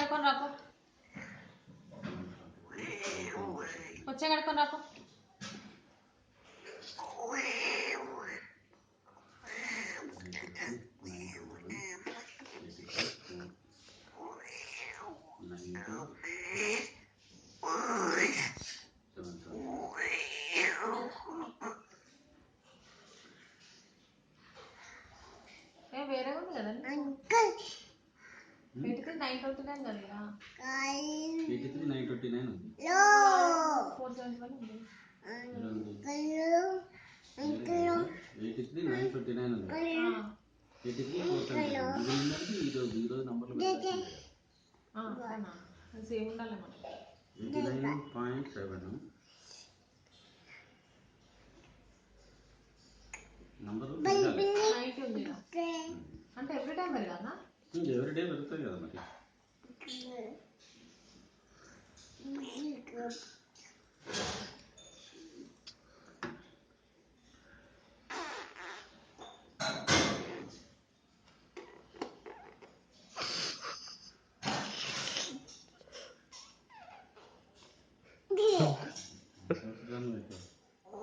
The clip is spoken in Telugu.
కడుకొని రాపో వచ్చే కడుకొని రాపో వేరే ఉంది కదండి 929 కదా 929 ఉంది 471 ఉంది 929 ఉంది 471 ఈరోజు నంబర్లు సేమ్ ఉండాలి మనకి 89.7 నంబరు నైట్ ఉంది అంటే ఎవ్రీ టైం పెరగాలా ఎవ్రీ డే పెరుగుతాయి కదా మరి